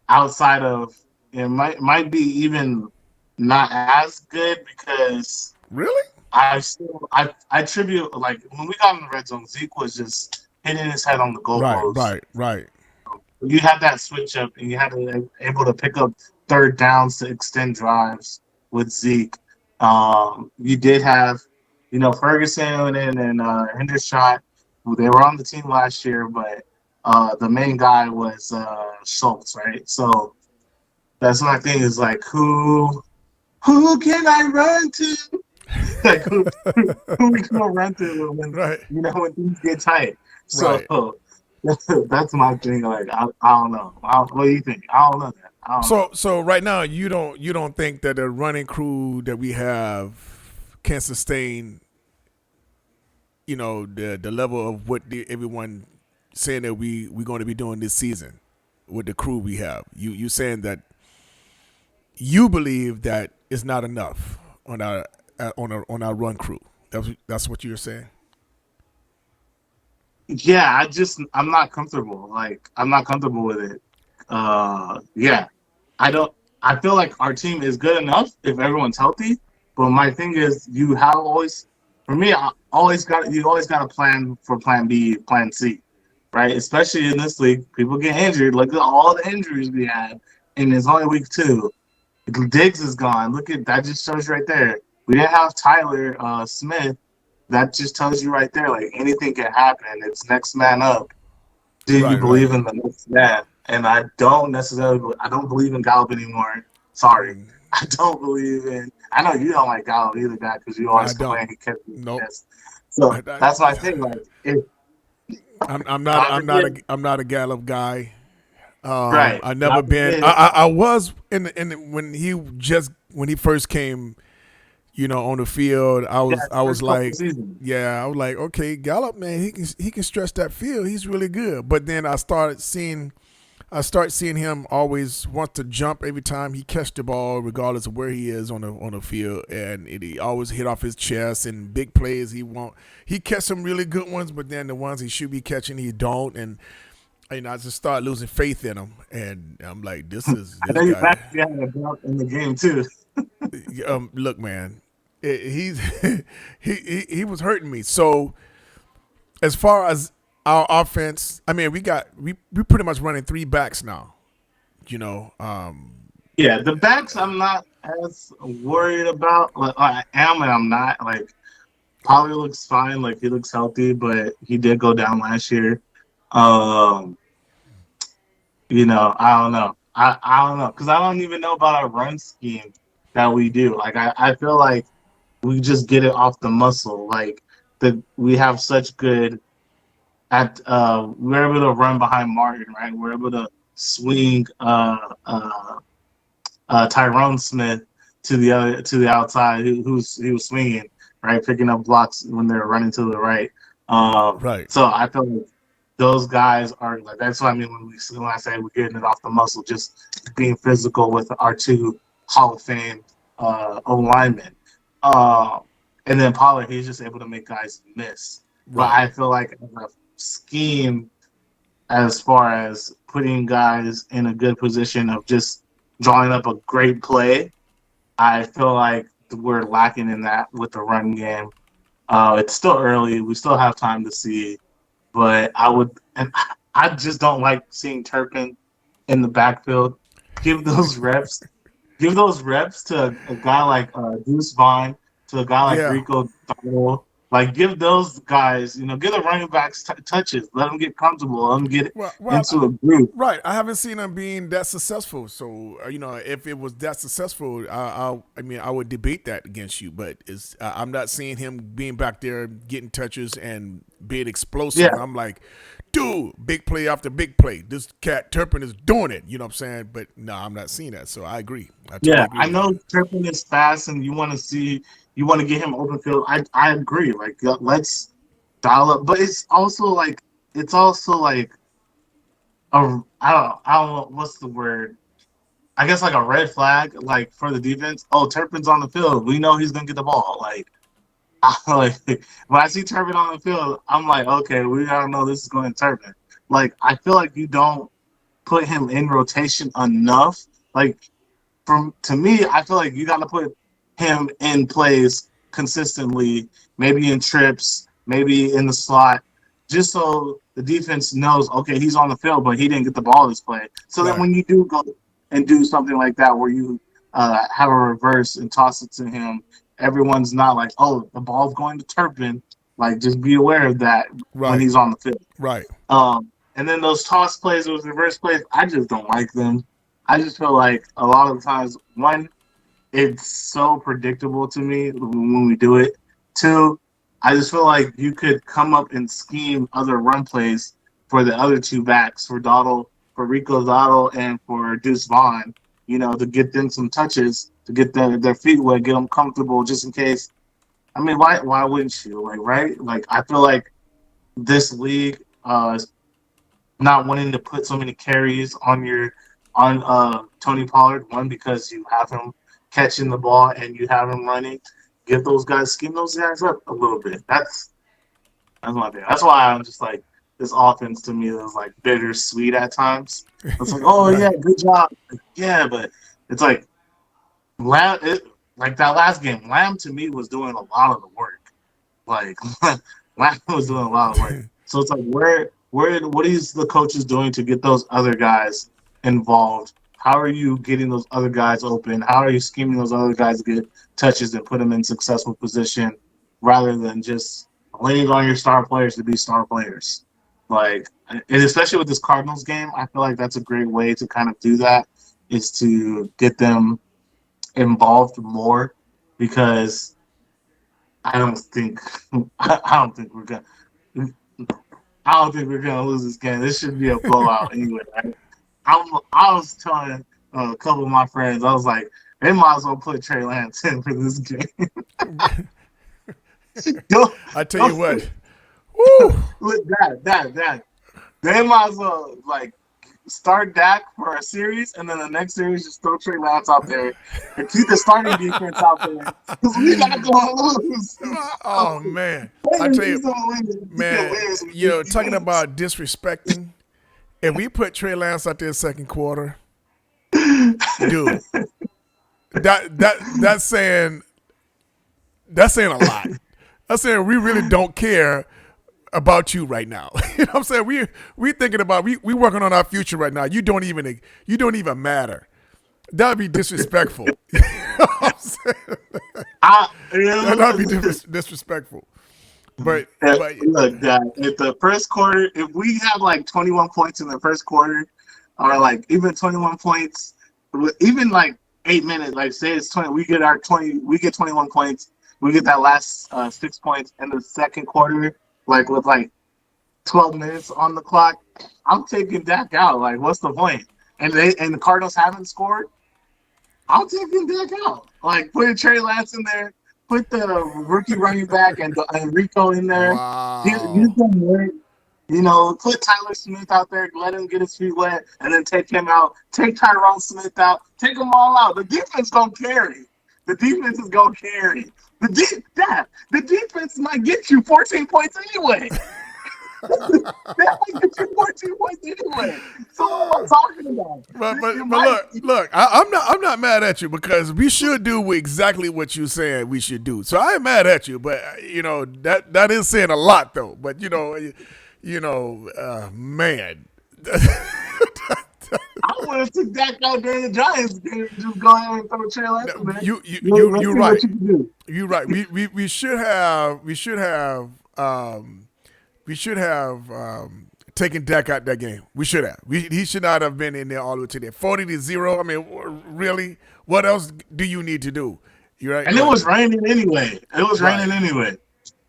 Speaker 2: Outside of it might be even not as good because
Speaker 1: Really?
Speaker 2: I attribute like when we got in the red zone, Zeke was just hitting his head on the
Speaker 1: Right.
Speaker 2: goalpost.
Speaker 1: Right. Right.
Speaker 2: You had that switch up and you had to able to pick up third downs to extend drives with Zeke. You did have, Ferguson and Hendershot. They were on the team last year, but the main guy was Schultz, right? So that's my thing is like who can I run to? Like who we can run to when
Speaker 1: Right.
Speaker 2: when things get tight. So
Speaker 1: Right.
Speaker 2: that's my thing. Like I don't know. What do you think? I don't know that. I don't know.
Speaker 1: So right now you don't think that the running crew that we have can sustain the level of what everyone saying that we're going to be doing this season with the crew we have. You saying that you believe that it's not enough on our run crew. That's what you're saying.
Speaker 2: Yeah, I'm not comfortable. Like I'm not comfortable with it. Yeah, I don't. I feel like our team is good enough if everyone's healthy. But my thing is, you have always, for me, you always got to plan for Plan B, Plan C, right? Especially in this league, people get injured. Look at all the injuries we had, and it's only week 2. Diggs is gone. Look at that. Just shows you right there. We didn't have Tyler Smith. That just tells you right there, like anything can happen. It's next man up. Do you
Speaker 1: Right, right.
Speaker 2: believe in the next man? And I don't necessarily. I don't believe in Gallup anymore. Sorry, I don't believe in. I know you don't like Gallup either, guy, because you
Speaker 1: I
Speaker 2: always
Speaker 1: don't.
Speaker 2: complain he kept his
Speaker 1: Nope.
Speaker 2: best. So
Speaker 1: I, I,
Speaker 2: that's my thing. Like, if
Speaker 1: I'm not.
Speaker 2: God
Speaker 1: I'm not a.
Speaker 2: forbid,
Speaker 1: I'm not a Gallup guy.
Speaker 2: right?
Speaker 1: I never
Speaker 2: God
Speaker 1: been.
Speaker 2: forbid,
Speaker 1: I was when he first came, on the field. I
Speaker 2: yeah,
Speaker 1: was
Speaker 2: his
Speaker 1: I was
Speaker 2: first couple
Speaker 1: like,
Speaker 2: seasons.
Speaker 1: yeah, I was like, okay, Gallup, man, he can stretch that field. He's really good. But then I start seeing him always want to jump every time he catch the ball, regardless of where he is on the field, and he always hit off his chest and big plays. He catch some really good ones, but then the ones he should be catching, he don't, and I just start losing faith in him, and I'm like,
Speaker 2: I
Speaker 1: this
Speaker 2: know you
Speaker 1: guy.
Speaker 2: actually had a belt in the game too.
Speaker 1: Look, man, he's he was hurting me. So as far as our offense, I mean, we pretty much running 3 backs now. You know,
Speaker 2: Yeah, the backs I'm not as worried about. Like, I am and I'm not. Like Pollard looks fine, like he looks healthy, but he did go down last year. Um, I don't know. I don't know because I don't even know about our run scheme that we do. Like I feel like we just get it off the muscle. Like we have such good we're able to run behind Martin, right? We're able to swing Tyrone Smith to the outside he was swinging, right, picking up blocks when they're running to the right.
Speaker 1: right,
Speaker 2: So I feel like those guys are like that's what I mean when I say we're getting it off the muscle, just being physical with our 2 Hall of Fame O linemen. Uh, and then Pollard, he's just able to make guys miss. But
Speaker 1: right,
Speaker 2: I feel like as a scheme, as far as putting guys in a good position of just drawing up a great play, I feel like we're lacking in that with the run game. It's still early. We still have time to see, but I would. And I just don't like seeing Turpin in the backfield. Give those reps. Give those reps to a guy like Deuce Vaughn, to a guy like
Speaker 1: Yeah.
Speaker 2: Rico Dotto. Like, give those guys, give the running backs touches. Let them get comfortable. Let them get
Speaker 1: Well,
Speaker 2: into a groove.
Speaker 1: right. I haven't seen him being that successful. So if it was that successful, I mean, I would debate that against you. But I'm not seeing him being back there getting touches and being explosive.
Speaker 2: Yeah,
Speaker 1: I'm like, dude, big play after big play. This cat Turpin is doing it. You know what I'm saying? But no, I'm not seeing that. So I agree. I totally
Speaker 2: yeah.
Speaker 1: agree
Speaker 2: I
Speaker 1: with
Speaker 2: know
Speaker 1: you.
Speaker 2: Turpin is fast, and you want to get him open field. I agree. Like, let's dial up. But it's also like I don't know what's the word. I guess like a red flag, like for the defense. Oh, Turpin's on the field. We know he's gonna get the ball. Like, like when I see Turpin on the field, I'm like, okay, we gotta know this is going to Turpin. Like, I feel like you don't put him in rotation enough. Like, from to me, I feel like you got to put him in plays consistently, maybe in trips, maybe in the slot, just so the defense knows, okay, he's on the field, but he didn't get the ball this play. So then
Speaker 1: Right.
Speaker 2: when you do go and do something like that, where you have a reverse and toss it to him, everyone's not like, oh, the ball's going to Turpin. Like, just be aware of that when
Speaker 1: Right.
Speaker 2: he's on the field.
Speaker 1: Right.
Speaker 2: And then those toss plays, those reverse plays, I just don't like them. I just feel like a lot of the times, one, it's so predictable to me when we do it. Two, I just feel like you could come up and scheme other run plays for the other two backs, for Rico Dotto, and for Deuce Vaughn, to get them some touches, to get their feet wet, get them comfortable just in case. I mean, why wouldn't you? Like, right? Like, I feel like this league is not wanting to put so many carries on Tony Pollard. One, because you have him catching the ball and you have him running. Scheme those guys up a little bit. That's my thing. That's why I'm just like, this offense to me is like bittersweet at times. It's like, oh yeah,
Speaker 1: Right.
Speaker 2: good job, yeah, but it's like Lamb. Like that last game, Lamb to me was doing a lot of the work. Like Lamb was doing a lot of work. So it's like, what is the coaches doing to get those other guys involved? How are you getting those other guys open? How are you scheming those other guys to get touches and put them in successful position rather than just leaning on your star players to be star players? Like, and especially with this Cardinals game, I feel like that's a great way to kind of do that, is to get them involved more, because I don't think I don't think we're gonna I don't think we're gonna lose this game. This should be a blowout anyway. Right? I was telling a couple of my friends, I was like, they might as well put Trey Lance in for this game. don't,
Speaker 1: I tell you
Speaker 2: don't
Speaker 1: what. Woo.
Speaker 2: look that. They might as well like start Dak for a series, and then the next series just throw Trey Lance out there and keep the starting defense out there, because we not gonna lose.
Speaker 1: Oh man. I tell you,
Speaker 2: He's gonna win. He can
Speaker 1: man.
Speaker 2: win some
Speaker 1: You
Speaker 2: big
Speaker 1: know, talking
Speaker 2: games.
Speaker 1: about disrespecting. If we put Trey Lance out there second quarter, dude, that's saying a lot. That's saying we really don't care about you right now. You know what I'm saying? We thinking about we working on our future right now. You don't even matter. That would be disrespectful. You know what I'm saying? That would be disrespectful. But
Speaker 2: Look, Dad, at the first quarter, if we have like 21 points in the first quarter, or like even 21 points, even like 8 minutes, like say it's 20, we get 21 points, we get that last 6 points in the second quarter, like with like 12 minutes on the clock, I'm taking Dak out. Like, what's the point? And the Cardinals haven't scored. I'm taking Dak out. Like, putting Trey Lance in there, put the rookie running back and Rico in there. Use
Speaker 1: wow.
Speaker 2: them more. Put Tyler Smith out there, let him get his feet wet, and then take him out. Take Tyrone Smith out. Take them all out. The defense gonna carry. The defense is gonna carry. The defense might get you 14 points anyway. They might get you 14 points anyway. So what am I talking about?
Speaker 1: But
Speaker 2: You
Speaker 1: but
Speaker 2: might.
Speaker 1: look. I'm not mad at you because we should do exactly what you said we should do. So I ain't mad at you, but that is saying a lot though. But Man.
Speaker 2: I would have took Dak out during the Giants game and just go ahead and throw Trey Lance in there.
Speaker 1: You you you
Speaker 2: Let's
Speaker 1: you're
Speaker 2: see what
Speaker 1: right.
Speaker 2: you can do.
Speaker 1: You're right. We should have taken Dak out that game. We should have. He should not have been in there all the way to there. 40-0. I mean, really, what else do you need to do? You're right.
Speaker 2: And it was raining anyway.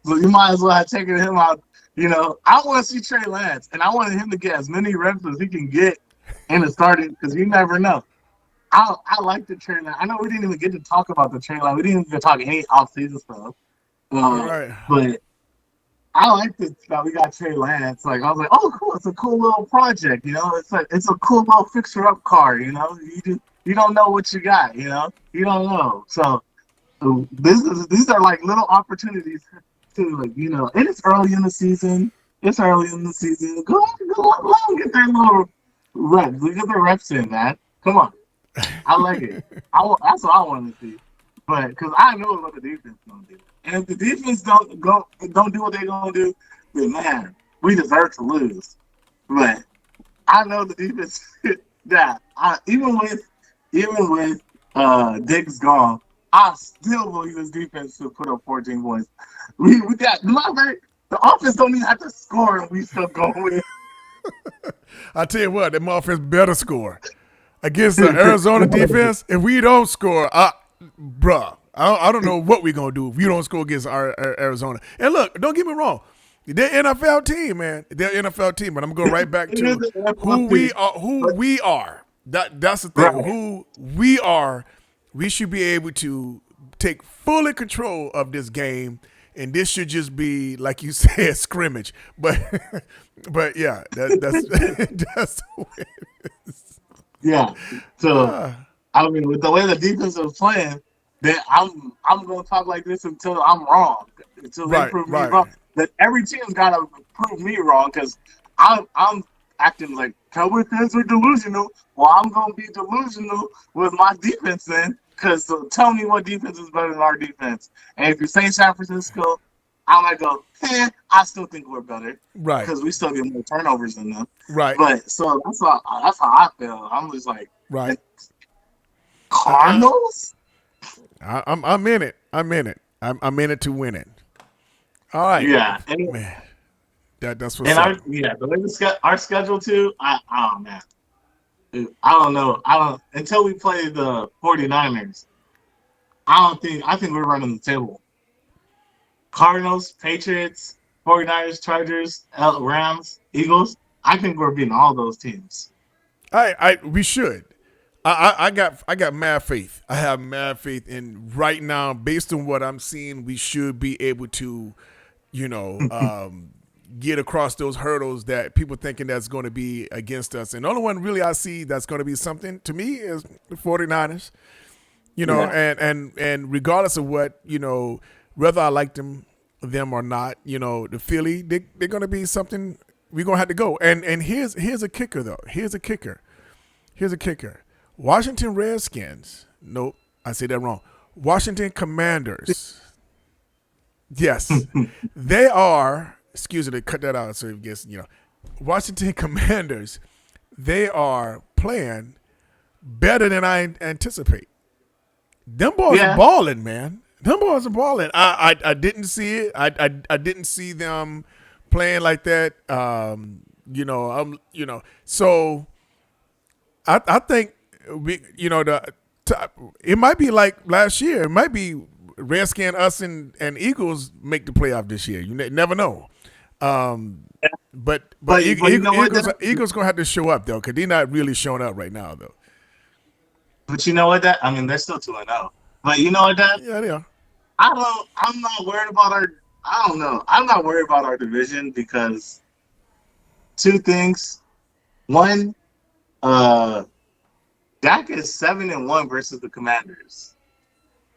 Speaker 2: So you might as well have taken him out. I want to see Trey Lance, and I wanted him to get as many reps as he can get in the starting because you never know. I like the Trey Lance. I know we didn't even get to talk about the Trey Lance. We didn't even talk any off-season stuff.
Speaker 1: Right.
Speaker 2: But I like that we got Trey Lance. Like I was like, oh, cool! It's a cool little project. It's a cool little fixer-up car. You don't know what you got. You don't know. So these are like little opportunities to and it's early in the season. Go on, get their little reps. Get their reps in, man. Come on. I like it. That's what I want to see. But because I know what the defense is gonna do, and if the defense don't do what they're gonna do, then man, we deserve to lose. But I know the defense that even with Diggs gone, I still believe this defense should put up 14 points. We got the offense don't even have to score, and we still go win.
Speaker 1: I tell you what, the offense better score against the Arizona defense. If we don't score, bruh, I don't know what we're gonna do if we don't score against our Arizona. And look, don't get me wrong, they're NFL team, man. They're NFL team, but I'm gonna go right back to who we are. Who we are. That's the thing.
Speaker 2: Right.
Speaker 1: Who we are. We should be able to take fully control of this game, and this should just be, like you said, scrimmage. But yeah, that's that's the way it is.
Speaker 2: Yeah. So I mean, with the way the defense is playing, then I'm gonna talk like this until I'm wrong, until they prove me wrong. That every team's gotta prove me wrong because I'm acting like Cowboy fans are delusional. Well, I'm gonna be delusional with my defense then, because tell me what defense is better than our defense. And if you say San Francisco, I might go, I still think we're better,
Speaker 1: right?
Speaker 2: Because we still get more turnovers than them,
Speaker 1: right?
Speaker 2: But so that's how I feel. I'm just like,
Speaker 1: right.
Speaker 2: Cardinals.
Speaker 1: I'm in it. I'm in it to win it. All right.
Speaker 2: Yeah.
Speaker 1: Man. That's what's
Speaker 2: and
Speaker 1: up.
Speaker 2: The way our schedule too. Oh man, I don't know. Until we play the 49ers. I think we're running the table. Cardinals, Patriots, 49ers, Chargers, Rams, Eagles. I think we're beating all those teams.
Speaker 1: We should. I got mad faith. I have mad faith in right now, based on what I'm seeing, we should be able to, get across those hurdles that people thinking that's going to be against us. And the only one really I see that's going to be something to me is the 49ers. And regardless of what, whether I like them or not, the Philly, they're going to be something we're going to have to go. And here's a kicker, though. Here's a kicker. Washington Redskins. Nope, I said that wrong. Washington Commanders. Yes, they are. Excuse me, to cut that out so it gets, Washington Commanders, they are playing better than I anticipate. Them boys are balling, man. Them boys are balling. I didn't see it. I didn't see them playing like that. So I think it might be like last year. It might be Redskin, us, and Eagles make the playoff this year. You never know. But Eagles gonna have to show up though, because they're not really showing up right now though.
Speaker 2: But you know what? They're still 2-0. But you know what?
Speaker 1: Yeah, they are.
Speaker 2: I'm not worried about our. I don't know. I'm not worried about our division because two things. One, Dak is 7-1 versus the Commanders.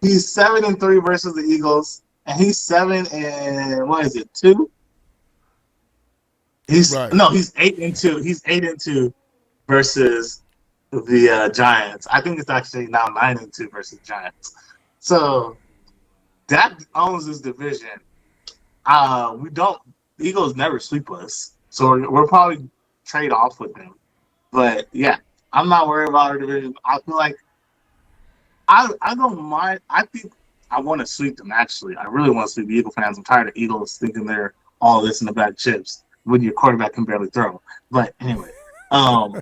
Speaker 2: He's 7-3 versus the Eagles, and he's 2. He's 8-2. He's 8-2 versus the Giants. I think it's actually now 9-2 versus Giants. So Dak owns this division. The Eagles never sweep us. So we're probably trade off with them. But yeah, I'm not worried about our division. I feel like I don't mind. I think I want to sweep them. Actually, I really want to sweep the Eagle fans. I'm tired of Eagles thinking they're all this in the bag chips when your quarterback can barely throw. But anyway, um,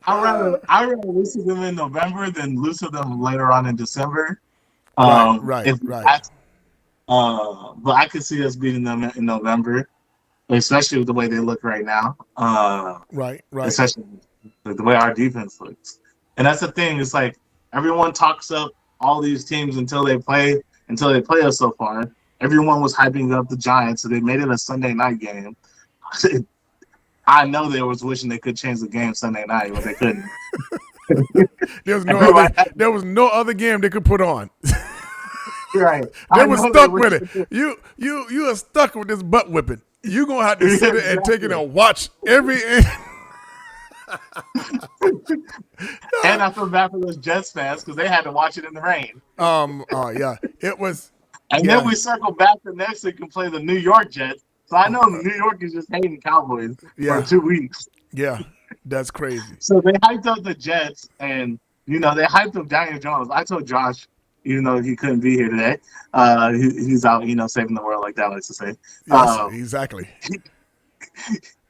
Speaker 2: I rather lose to them in November than lose to them later on in December.
Speaker 1: Right, right,
Speaker 2: If
Speaker 1: right,
Speaker 2: I, but I could see us beating them in November, especially with the way they look right now.
Speaker 1: right, right.
Speaker 2: Especially the way our defense looks. And that's the thing. It's like everyone talks up all these teams until they play us so far. Everyone was hyping up the Giants, so they made it a Sunday night game. I know they was wishing they could change the game Sunday night, but they couldn't.
Speaker 1: There was no other game they could put on.
Speaker 2: Right.
Speaker 1: They were stuck with it. You are stuck with this butt whipping. You gonna have to sit there and take it and watch every.
Speaker 2: And I feel bad for those Jets fans because they had to watch it in the rain.
Speaker 1: Yeah, it was.
Speaker 2: And then we circle back to next week and play the New York Jets. So I know New York is just hating Cowboys for 2 weeks.
Speaker 1: Yeah, that's crazy.
Speaker 2: So they hyped up the Jets, and they hyped up Daniel Jones. I told Josh, even though he couldn't be here today, he's out, saving the world, like that likes to say.
Speaker 1: Yes, exactly.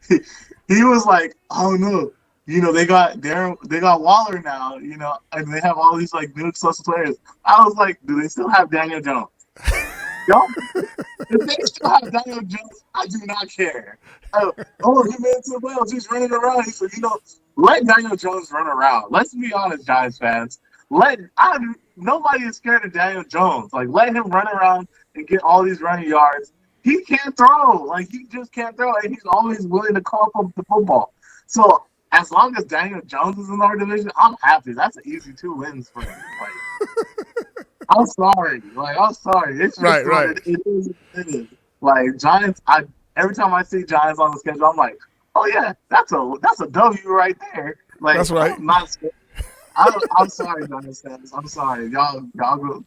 Speaker 2: He was like, "Oh no, they got Waller now, and they have all these like new exclusive players." I was like, "Do they still have Daniel Jones?" Yo, if they still have Daniel Jones, I do not care. He made it to the playoffs. He's running around. He said, let Daniel Jones run around. Let's be honest, Giants fans. Nobody is scared of Daniel Jones. Like, let him run around and get all these running yards. He can't throw. Like, he just can't throw, and he's always willing to call up the football. So, as long as Daniel Jones is in our division, I'm happy. That's an easy 2 wins for him. I'm sorry. I'm sorry. It's just
Speaker 1: right.
Speaker 2: It is. Like, Giants, every time I see Giants on the schedule, I'm like, oh yeah, that's a W right there. Like,
Speaker 1: that's right.
Speaker 2: I'm not scared. I'm sorry, Giants fans. I'm sorry. Y'all go.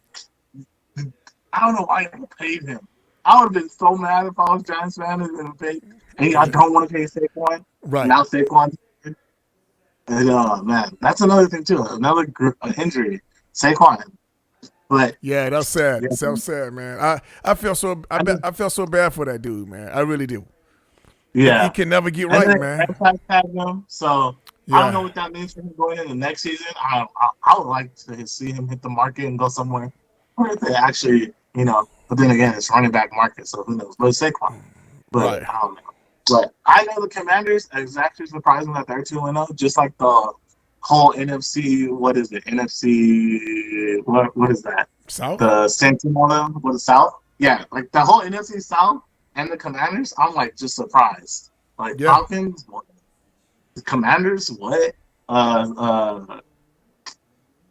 Speaker 2: I don't know why I paid him. I would have been so mad if I was Giants fan and didn't pay. And I don't want to pay Saquon.
Speaker 1: Right.
Speaker 2: Now Saquon. And man, that's another thing too. Another injury. Saquon. But
Speaker 1: yeah, that's sad. Yeah. So sad, man. I feel so bad for that dude, man. I really do.
Speaker 2: Yeah,
Speaker 1: he can never get right, man.
Speaker 2: Him, so I don't know what that means for him going into next season. I would like to see him hit the market and go somewhere where they actually, But then again, it's running back market, so who knows? But it's Saquon. But I don't know. But I know the Commanders is actually surprising that they're 2-0, just like the whole NFC. What is it? NFC. What is that?
Speaker 1: South.
Speaker 2: The Sentinel. What is South? Yeah, like the whole NFC South and the Commanders. I'm like just surprised. Like Falcons. What? The Commanders. What?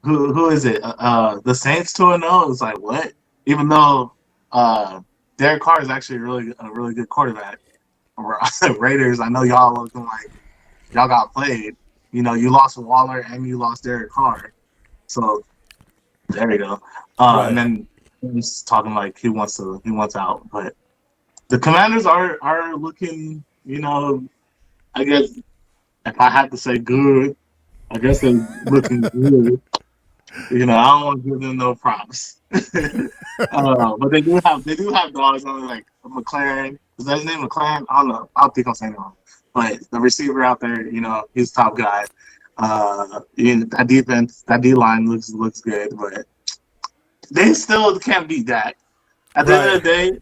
Speaker 2: Who is it? The Saints 2-0. It's like what? Even though Derek Carr is actually a really good quarterback. Raiders. I know y'all looking like y'all got played. You lost Waller and you lost Derek Carr. So there you go.
Speaker 1: Right.
Speaker 2: And then he's talking like he wants out. But the Commanders are looking, I guess if I have to say good, I guess they're looking good. I don't want to give them no props. But they do have dogs on like McLaren. Is that his name, McLaren? I don't know. I think I'm saying it wrong. But the receiver out there, he's the top guy. That defense, that D line looks good, but they still can't beat Dak. At the end of the day,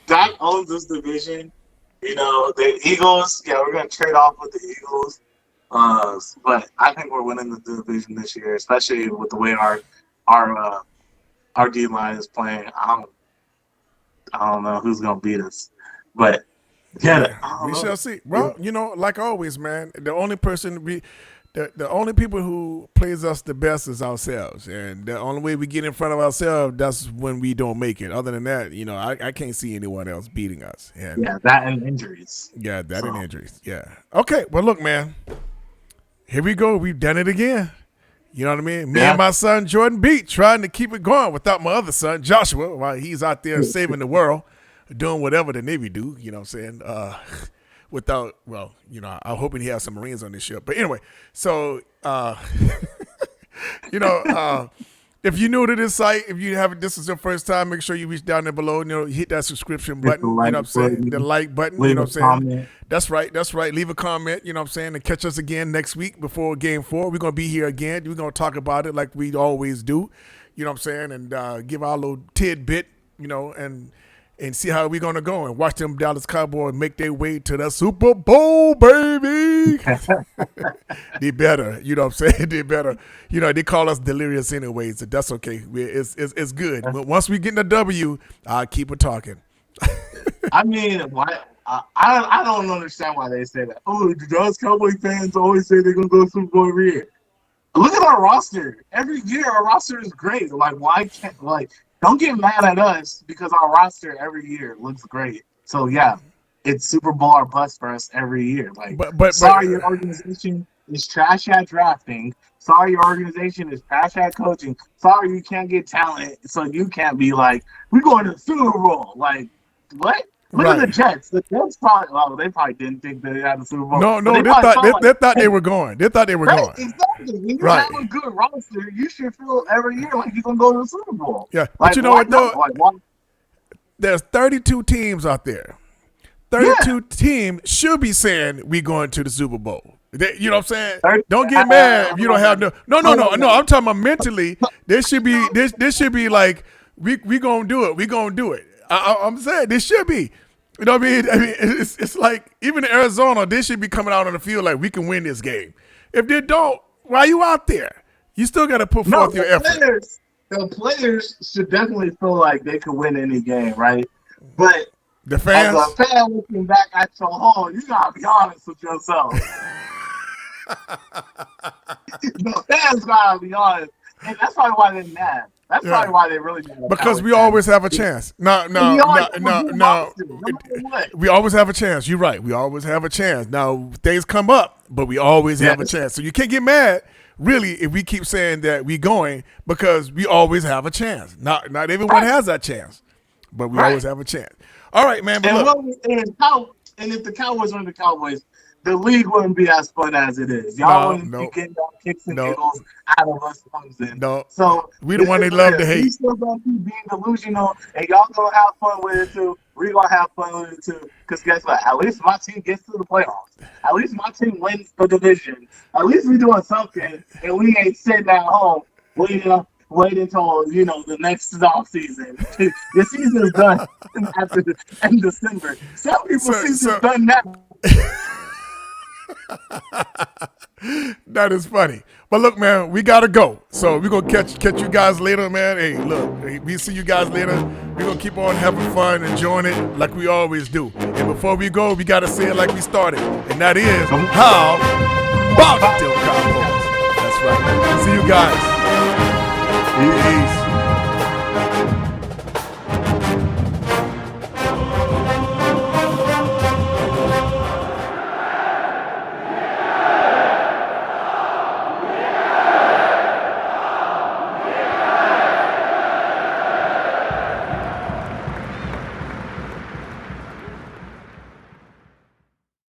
Speaker 2: Dak owns this division. The Eagles, we're gonna trade off with the Eagles. But I think we're winning the division this year, especially with the way our D line is playing. I don't know who's gonna beat us, but. Yeah,
Speaker 1: we shall see. Well, like always, man, the only people who plays us the best is ourselves, and the only way we get in front of ourselves, that's when we don't make it. Other than that, I can't see anyone else beating us. And,
Speaker 2: that and injuries.
Speaker 1: Yeah, and injuries. Yeah. Okay. Well, look, man. Here we go. We've done it again. You know what I mean? Me and my son Jordan Beat trying to keep it going without my other son Joshua while he's out there saving the world. doing whatever the Navy do. You know what I'm saying? Without, well, I'm hoping he has some Marines on this ship. But anyway, so if you're new to this site, if you haven't, this is your first time, make sure you reach down there below. Hit that subscription button. You know what I'm saying? The like button. You know what I'm saying? That's right. Leave a comment. You know what I'm saying? And catch us again next week before Game 4. We're gonna be here again. We're gonna talk about it like we always do. You know what I'm saying? And give our little tidbit. And see how we're going to go and watch them Dallas Cowboys make their way to the Super Bowl, baby. They better. You know what I'm saying? They better. They call us delirious anyways. So that's okay. It's good. But once we get in the W, I'll keep it talking.
Speaker 2: I mean, why? I don't understand why they say that. Oh, the Dallas Cowboys fans always say they're going to go to Super Bowl every year. Look at our roster. Every year, our roster is great. Like, why can't, don't get mad at us because our roster every year looks great. So yeah, it's Super Bowl or bust for us every year. Sorry, your organization is trash at drafting. Sorry, your organization is trash at coaching. Sorry, you can't get talent, so you can't be like, we're going to the Super Bowl. Like, what? Look at the Jets. The Jets they probably didn't think they had the Super Bowl.
Speaker 1: No, they thought they were going. They thought they were going.
Speaker 2: Exactly. When you have a good roster, you should feel every year like you're going to go to the Super Bowl.
Speaker 1: Yeah, but you know what, though? There's 32 teams out there. 32 teams should be saying we going to the Super Bowl. You know what I'm saying? Don't get mad if you don't have no. I'm talking about mentally. This should be like we gonna do it. We gonna do it. I'm saying this should be. You know what I mean? It's like even in Arizona, they should be coming out on the field like we can win this game. If they don't, why are you out there? You still got to put forth your effort.
Speaker 2: The players should definitely feel like they could win any game, right? But
Speaker 1: the fans,
Speaker 2: as a fan looking back at your home, you gotta be honest with yourself. The fans gotta be honest, and that's probably why they're mad. That's probably why they really do.
Speaker 1: Because we always have a chance. No. We always have a chance. You're right. We always have a chance. Now, things come up, but we always have a chance. So you can't get mad, really, if we keep saying that we're going because we always have a chance. Not everyone has that chance, but we always have a chance. All right, man. But
Speaker 2: and if the Cowboys were the Cowboys, the league wouldn't be as fun as it is. Y'all wouldn't be getting y'all kicks and giggles out of us. So
Speaker 1: we the one they love to hate.
Speaker 2: We still gonna keep being delusional, and y'all gonna have fun with it too. We gonna have fun with it too. Cause guess what? At least my team gets to the playoffs. At least my team wins the division. At least we doing something, and we ain't sitting at home waiting until the next off season. The season is done in December. Some people's season's done now.
Speaker 1: That is funny. But look, man, we gotta go. So we're gonna catch you guys later, man. Hey, look, we see you guys later. We're gonna keep on having fun, enjoying it like we always do. And before we go, we gotta say it like we started. And that is how about the Cowboys. That's right. See you guys. Peace.